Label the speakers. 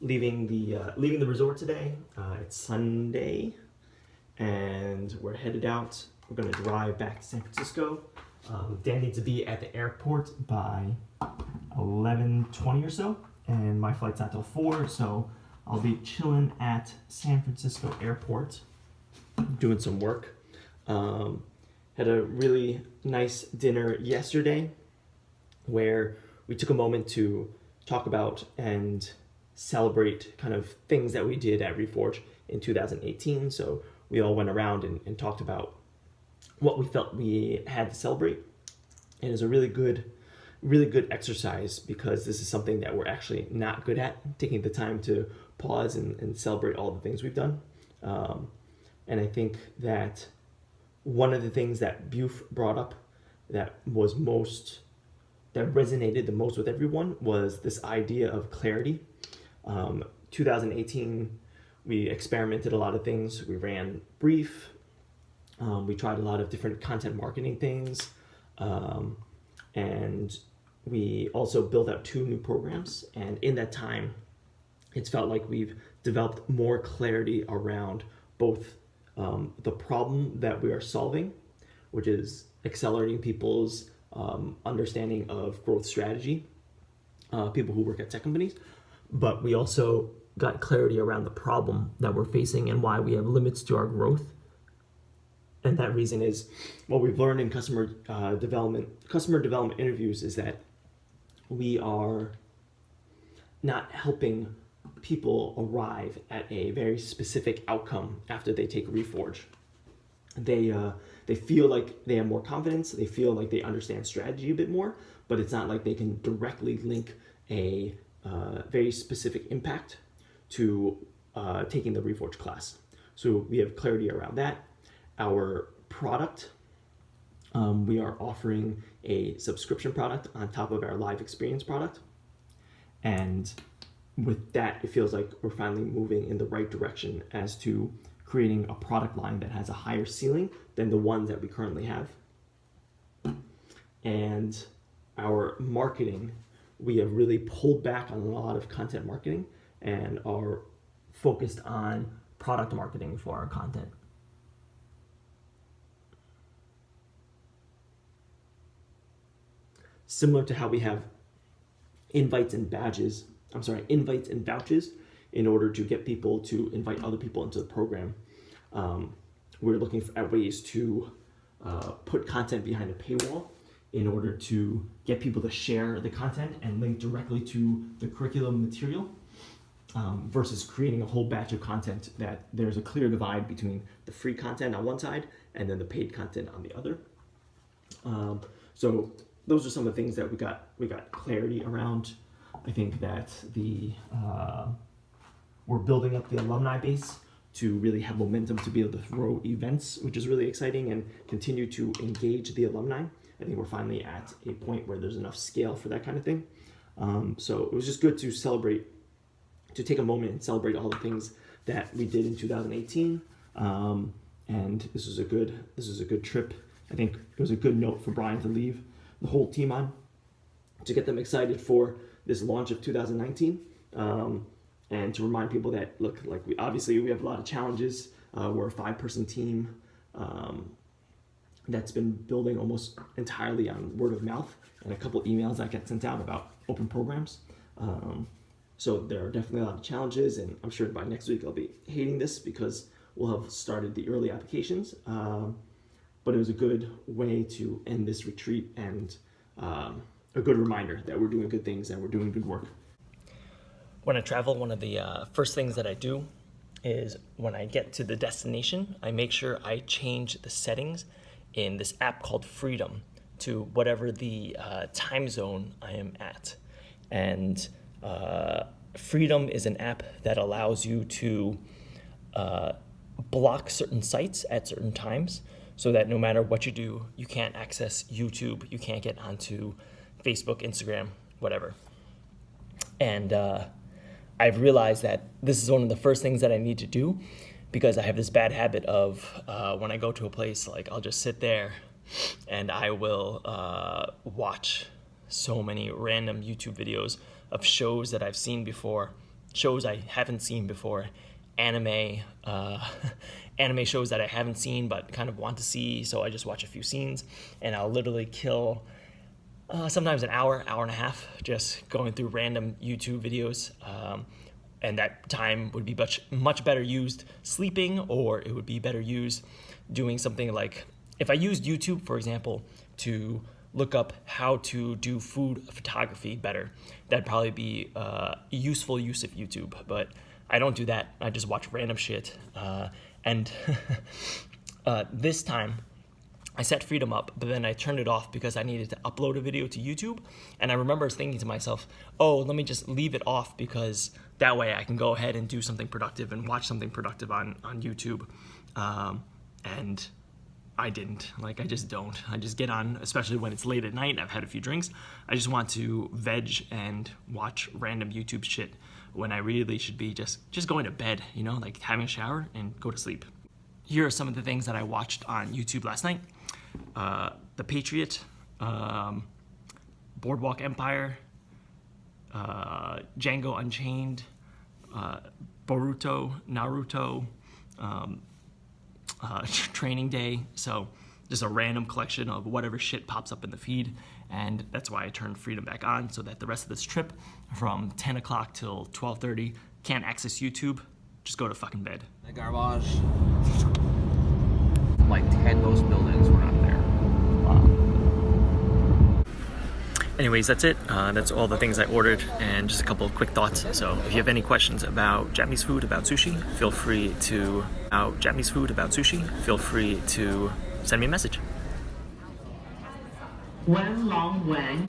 Speaker 1: leaving the resort today. It's Sunday, and we're headed out. We're gonna drive back to San Francisco. Dan needs to be at the airport by 11:20 or so, and my flight's not till 4, so I'll be chilling at San Francisco airport, doing some work. Had a really nice dinner yesterday where we took a moment to talk about and celebrate kind of things that we did at Reforge in 2018. So we all went around and talked about what we felt we had to celebrate. And it was a really good exercise because this is something that we're actually not good at, taking the time to pause and celebrate all the things we've done. And I think that one of the things that Buf brought up that resonated the most with everyone was this idea of clarity. 2018, we experimented a lot of things. We ran Brief. We tried a lot of different content marketing things. And we also built out 2 new programs. And in that time, it's felt like we've developed more clarity around both the problem that we are solving, which is accelerating people's understanding of growth strategy, people who work at tech companies, but we also got clarity around the problem that we're facing and why we have limits to our growth. And that reason is what we've learned in customer development interviews is that we are not helping people arrive at a very specific outcome after they take Reforge. They feel like they have more confidence, they feel like they understand strategy a bit more, but it's not like they can directly link a very specific impact to taking the Reforge class. So we have clarity around that. Our product, we are offering a subscription product on top of our live experience product. And with that, it feels like we're finally moving in the right direction as to creating a product line that has a higher ceiling than the ones that we currently have. And our marketing, we have really pulled back on a lot of content marketing and are focused on product marketing for our content. Similar to how we have invites and vouchers in order to get people to invite other people into the program. We're looking at ways to put content behind a paywall in order to get people to share the content and link directly to the curriculum material, versus creating a whole batch of content that there's a clear divide between the free content on one side and then the paid content on the other. So those are some of the things that we got clarity around. I think that we're building up the alumni base to really have momentum to be able to throw events, which is really exciting, and continue to engage the alumni. I think we're finally at a point where there's enough scale for that kind of thing. So it was just good to celebrate, to take a moment and celebrate all the things that we did in 2018. And this was a good trip. I think it was a good note for Brian to leave the whole team on, to get them excited for this launch of 2019, and to remind people that, look, like we have a lot of challenges. We're a 5-person team that's been building almost entirely on word of mouth and a couple emails that get sent out about open programs. So there are definitely a lot of challenges, and I'm sure by next week I'll be hating this because we'll have started the early applications. But it was a good way to end this retreat and a good reminder that we're doing good things and we're doing good work. When I travel, one of the first things that I do is when I get to the destination, I make sure I change the settings in this app called Freedom to whatever the time zone I am at. And Freedom is an app that allows you to block certain sites at certain times, so that no matter what you do, you can't access YouTube, you can't get onto Facebook, Instagram, whatever. And I've realized that this is one of the first things that I need to do, because I have this bad habit of when I go to a place, like I'll just sit there and I will watch so many random YouTube videos of shows that I've seen before, shows I haven't seen before, anime anime shows that I haven't seen but kind of want to see, so I just watch a few scenes, and I'll literally kill sometimes an hour and a half just going through random YouTube videos, and that time would be much better used sleeping, or it would be better used doing something like, if I used YouTube, for example, to look up how to do food photography better, that'd probably be a useful use of YouTube, but I don't do that. I just watch random shit. And this time, I set Freedom up, but then I turned it off because I needed to upload a video to YouTube. And I remember thinking to myself, oh, let me just leave it off, because that way I can go ahead and do something productive and watch something productive on YouTube. And I didn't. Like, I just don't. I just get on, especially when it's late at night and I've had a few drinks. I just want to veg and watch random YouTube shit when I really should be just going to bed, you know, like having a shower and go to sleep. Here are some of the things that I watched on YouTube last night. The Patriot, Boardwalk Empire, Django Unchained, Boruto, Naruto, Training Day. So just a random collection of whatever shit pops up in the feed, and that's why I turned Freedom back on, so that the rest of this trip from 10 o'clock till 12:30 can't access YouTube. Just go to fucking bed.
Speaker 2: The garbage. Like 10 of those buildings were not there. Wow.
Speaker 1: Anyways, that's it. That's all the things I ordered, and just a couple of quick thoughts. So if you have any questions about Japanese food, about sushi, feel free to send me a message.
Speaker 3: One long way.